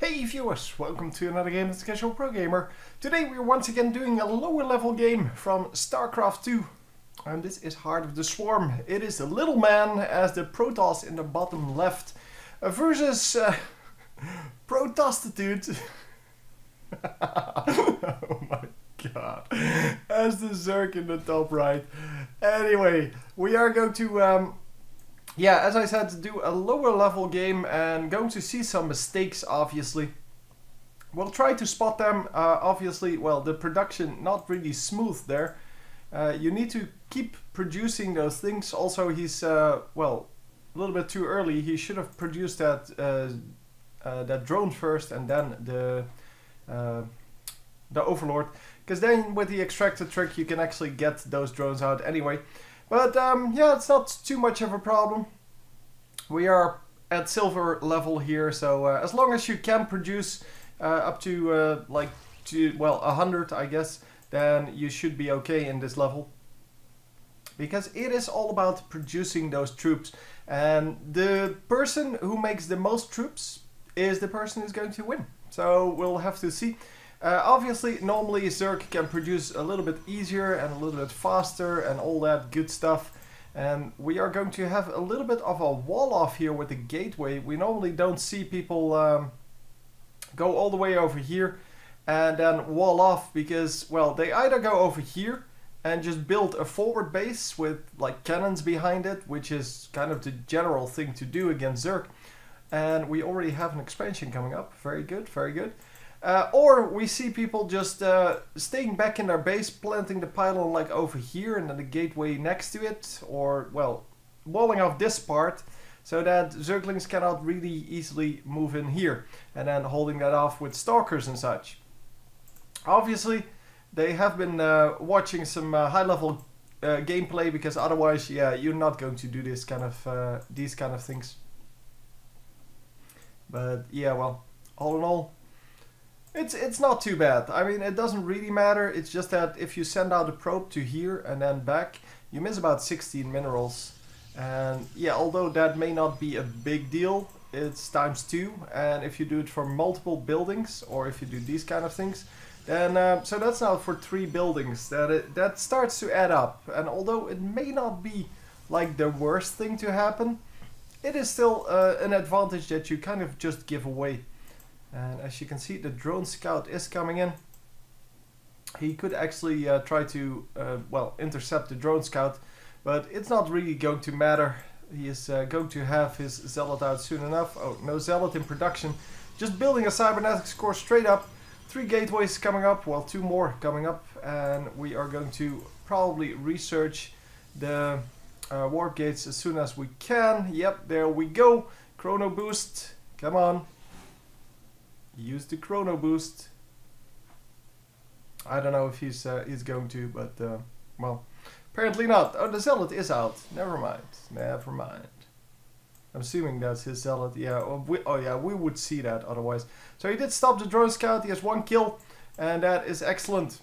Hey viewers, welcome to another game of the Casual Pro Gamer. Today we're once again doing a lower level game from Starcraft 2. And this is Heart of the Swarm. It is the little man as the Protoss in the bottom left versus Protostitute. Oh my god. As the Zerg in the top right. Anyway, we are going to yeah, as I said, do a lower level game and going to see some mistakes, obviously. We'll try to spot them. Obviously, well, the production not really smooth there. You need to keep producing those things. Also, he's, well, a little bit too early. He should have produced that that drone first and then the Overlord. Because then with the extractor trick, you can actually get those drones out anyway. But yeah, it's not too much of a problem. We are at silver level here, so as long as you can produce up to like 100, I guess, then you should be okay in this level. Because it is all about producing those troops, and the person who makes the most troops is the person who's going to win. So we'll have to see. Obviously, normally Zerg can produce a little bit easier and a little bit faster and all that good stuff. And we are going to have a little bit of a wall off here with the gateway. We normally don't see people go all the way over here and then wall off because, well, they either go over here and just build a forward base with like cannons behind it, which is kind of the general thing to do against Zerg. And we already have an expansion coming up. Very good, very good. Or we see people just staying back in their base, planting the pylon like over here and then the gateway next to it, or, well, walling off this part so that Zerglings cannot really easily move in here, and then holding that off with stalkers and such. Obviously, they have been watching some high-level gameplay, because otherwise, yeah, you're not going to do this kind of these kind of things. But yeah, well, all in all, it's not too bad. I mean, it doesn't really matter. It's just that if you send out a probe to here and then back, you miss about 16 minerals. And yeah, although that may not be a big deal, it's ×2. And if you do it for multiple buildings, or if you do these kind of things, then so that's now for 3 buildings. That starts to add up. And although it may not be like the worst thing to happen, it is still an advantage that you kind of just give away. And as you can see, the drone scout is coming in. He could actually try to, well, intercept the drone scout, but it's not really going to matter. He is going to have his zealot out soon enough. Oh, no zealot in production. Just building a cybernetics core straight up. 3 gateways coming up, well, 2 more coming up. And we are going to probably research the warp gates as soon as we can. Yep, there we go. Chrono boost, come on. Use the chrono boost. I don't know if he's going to, but well, apparently not. Oh, the zealot is out. Never mind. Never mind. I'm assuming that's his zealot. Yeah. Oh yeah, we would see that otherwise. So he did stop the drone scout. He has 1 kill, and that is excellent.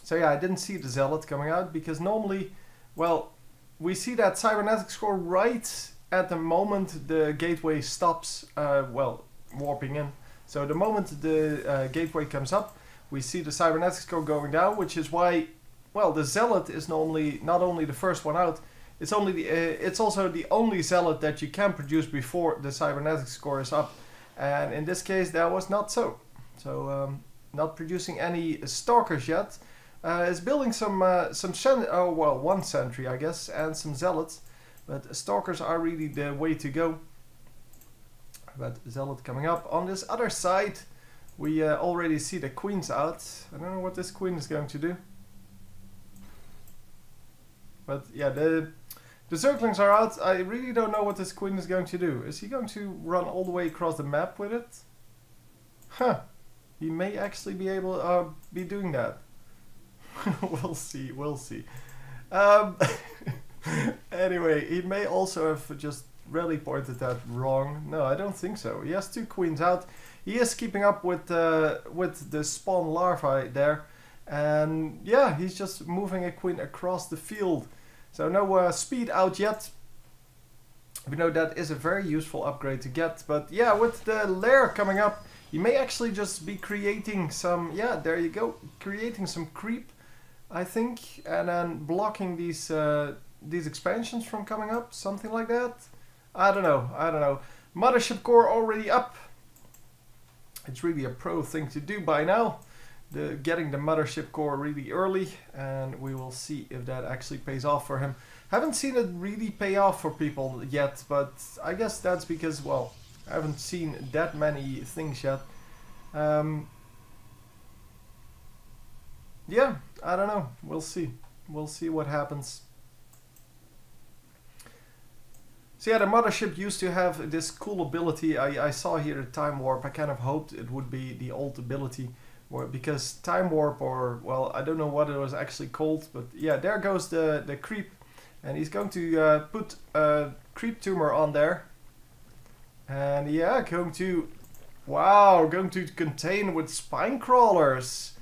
So yeah, I didn't see the zealot coming out because normally, well, we see that cybernetic score right at the moment the gateway stops. Well, warping in. So the moment the gateway comes up, we see the cybernetics core going down, which is why, well, the zealot is normally not only the first one out, it's only the it's also the only zealot that you can produce before the cybernetics core is up. And in this case, that was not so. So not producing any stalkers yet. It's building some oh well, 1 sentry, I guess, and some zealots, but stalkers are really the way to go. But zealot coming up. On this other side, we already see the queens out. I don't know what this queen is going to do. But yeah, the zerglings are out. I really don't know what this queen is going to do. Is he going to run all the way across the map with it? Huh. He may actually be able be doing that. We'll see, we'll see. Anyway, he may also have just really pointed that wrong. No, I don't think so. He has 2 queens out. He is keeping up with the spawn larvae there, and yeah, he's just moving a queen across the field. So no speed out yet. We know that is a very useful upgrade to get, but yeah, with the lair coming up, you may actually just be creating some, yeah, there you go, creating some creep, I think, and then blocking these expansions from coming up, something like that. I don't know. Mothership core already up. It's really a pro thing to do by now. Getting the mothership core really early, and we will see if that actually pays off for him. Haven't seen it really pay off for people yet, but I guess that's because, well, I haven't seen that many things yet. Yeah, I don't know. We'll see. We'll see what happens. So yeah, the mothership used to have this cool ability. I saw here the time warp. I kind of hoped it would be the old ability, because time warp, or well, I don't know what it was actually called, but yeah, there goes the creep, and he's going to put a creep tumor on there, and yeah, going to contain with spine crawlers.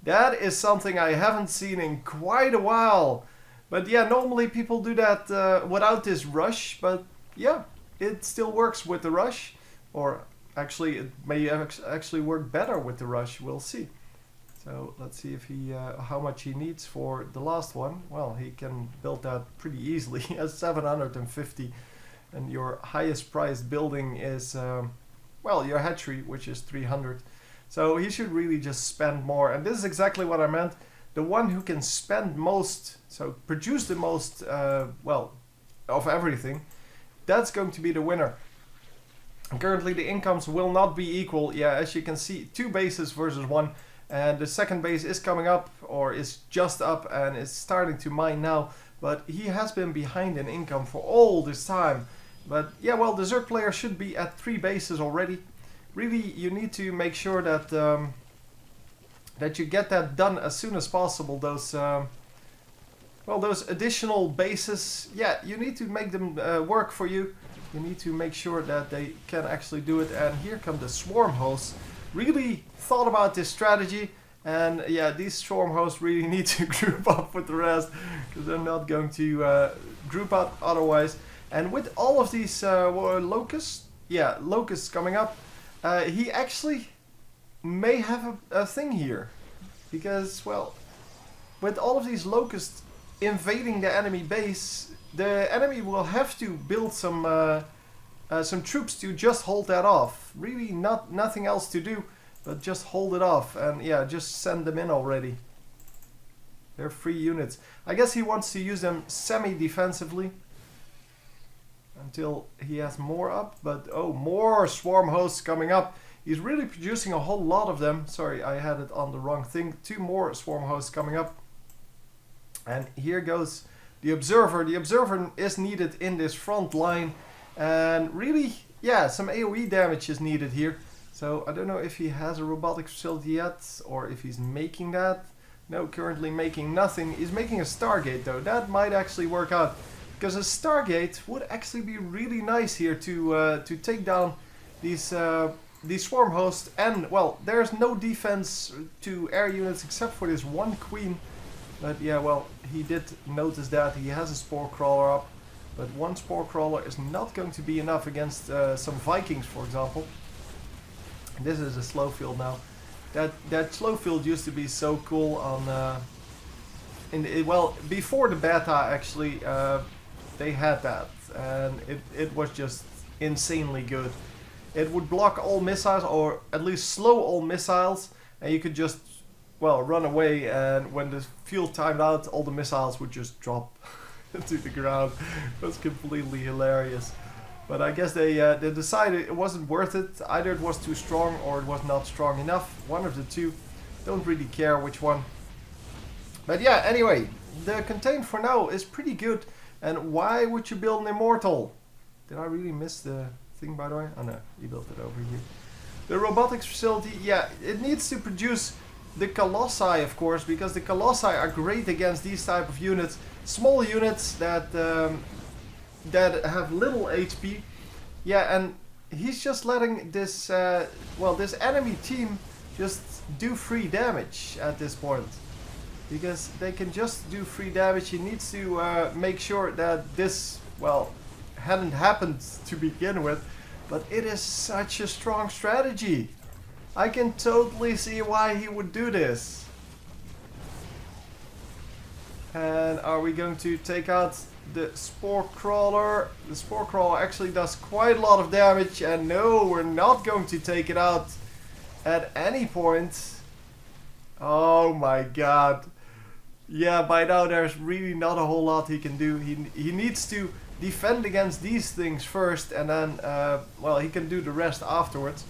That is something I haven't seen in quite a while. But yeah, normally people do that without this rush, but yeah, it still works with the rush. Or actually, it may actually work better with the rush, we'll see. So let's see if he how much he needs for the last one. Well, he can build that pretty easily. He has 750, and your highest priced building is, well, your hatchery, which is 300. So he should really just spend more, and this is exactly what I meant. The one who can spend most, so produce the most, well, of everything, that's going to be the winner. And currently the incomes will not be equal. Yeah, as you can see, 2 bases versus 1, and the second base is coming up, or is just up, and is starting to mine now. But he has been behind in income for all this time. But yeah, well, the Zerg player should be at 3 bases already. Really, you need to make sure that that you get that done as soon as possible. Those well, those additional bases, yeah, you need to make them work for you. You need to make sure that they can actually do it. And here come the swarm hosts. Really thought about this strategy, and yeah, these swarm hosts really need to group up with the rest, because they're not going to group up otherwise. And with all of these locusts, yeah, locusts coming up, he actually may have a thing here, because, well, with all of these locusts invading the enemy base, the enemy will have to build some troops to just hold that off. Really, nothing else to do but just hold it off, and yeah, just send them in already. They're free units. I guess he wants to use them semi-defensively until he has more up, but oh, more swarm hosts coming up. He's really producing a whole lot of them. Sorry, I had it on the wrong thing. 2 more swarm hosts coming up. And here goes the observer. The observer is needed in this front line. And really, yeah, some AoE damage is needed here. So I don't know if he has a robotic facility yet, or if he's making that. No, currently making nothing. He's making a Stargate though. That might actually work out, because a Stargate would actually be really nice here to take down these swarm hosts. And well, there's no defense to air units except for this one queen. But yeah, well, he did notice that. He has a spore crawler up, but one spore crawler is not going to be enough against some Vikings, for example. This is a slow field now. That slow field used to be so cool on well, before the beta actually. They had that, and it was just insanely good. It would block all missiles, or at least slow all missiles, and you could just, well, run away, and when the fuel timed out, all the missiles would just drop to the ground. It was completely hilarious. But I guess they decided it wasn't worth it. Either it was too strong or it was not strong enough. One of the two. Don't really care which one. But yeah, anyway, the contain for now is pretty good. And why would you build an immortal? Did I really miss the thing, by the way? Oh no, you built it over here. The robotics facility, yeah, it needs to produce the colossi, of course, because the colossi are great against these type of units. Small units that that have little HP. Yeah, and he's just letting this, well, this enemy team just do free damage at this point. Because they can just do free damage. He needs to make sure that this, well, hadn't happened to begin with, but it is such a strong strategy. I can totally see why he would do this. And are we going to take out the Spore Crawler? The Spore Crawler actually does quite a lot of damage, and no, we're not going to take it out at any point. Oh my god. Yeah, by now there's really not a whole lot he can do. He needs to defend against these things first, and then, well, he can do the rest afterwards.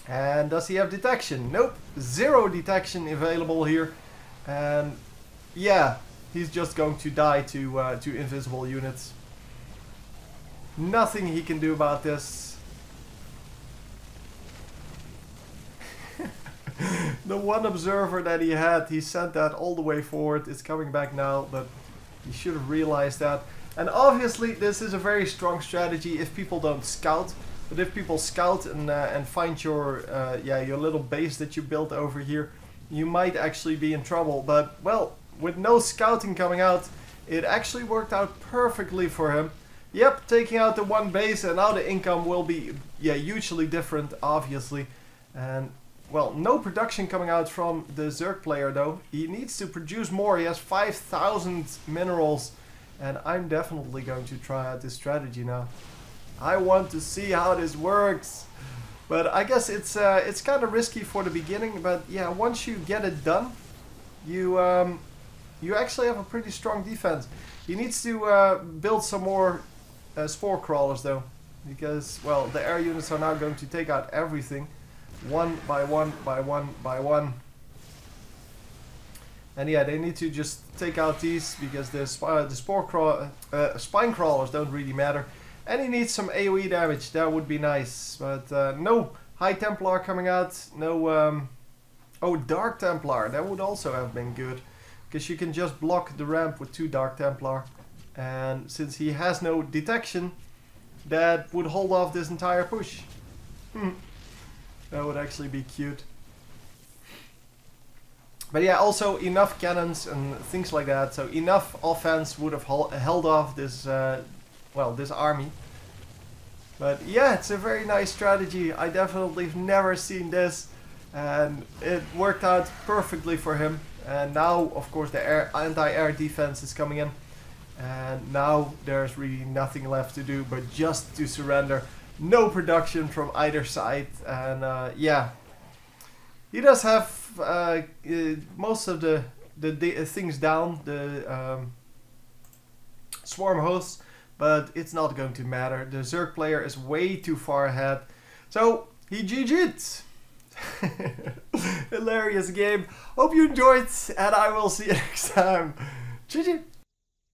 And does he have detection? Nope, 0 detection available here. And yeah, he's just going to die to invisible units. Nothing he can do about this. The one observer that he had, he sent that all the way forward. It's coming back now, but he should have realized that. And obviously this is a very strong strategy if people don't scout. But if people scout and find your your little base that you built over here, you might actually be in trouble. But well, with no scouting coming out, it actually worked out perfectly for him. Yep, taking out the one base, and now the income will be hugely different, obviously. And well, no production coming out from the Zerg player though. He needs to produce more. He has 5,000 minerals, and I'm definitely going to try out this strategy now. I want to see how this works. But I guess it's kind of risky for the beginning, but yeah, once you get it done, you actually have a pretty strong defense. He needs to build some more Spore Crawlers though, because well, the air units are now going to take out everything, one by one by one by one. And yeah, they need to just take out these, because the spine crawlers don't really matter. And he needs some AoE damage, that would be nice. But no High Templar coming out, no... oh, Dark Templar, that would also have been good. Because you can just block the ramp with 2 Dark Templar. And since he has no detection, that would hold off this entire push. That would actually be cute. But yeah, also enough cannons and things like that. So enough offense would have held off this... well, this army. But yeah, it's a very nice strategy. I definitely have never seen this, and it worked out perfectly for him. And now, of course, the anti-air defense is coming in, and now there's really nothing left to do but just to surrender. No production from either side, and yeah, he does have most of the things down, the swarm hosts. But it's not going to matter. The Zerg player is way too far ahead. So, he GG'd. Hilarious game. Hope you enjoyed, and I will see you next time. GG.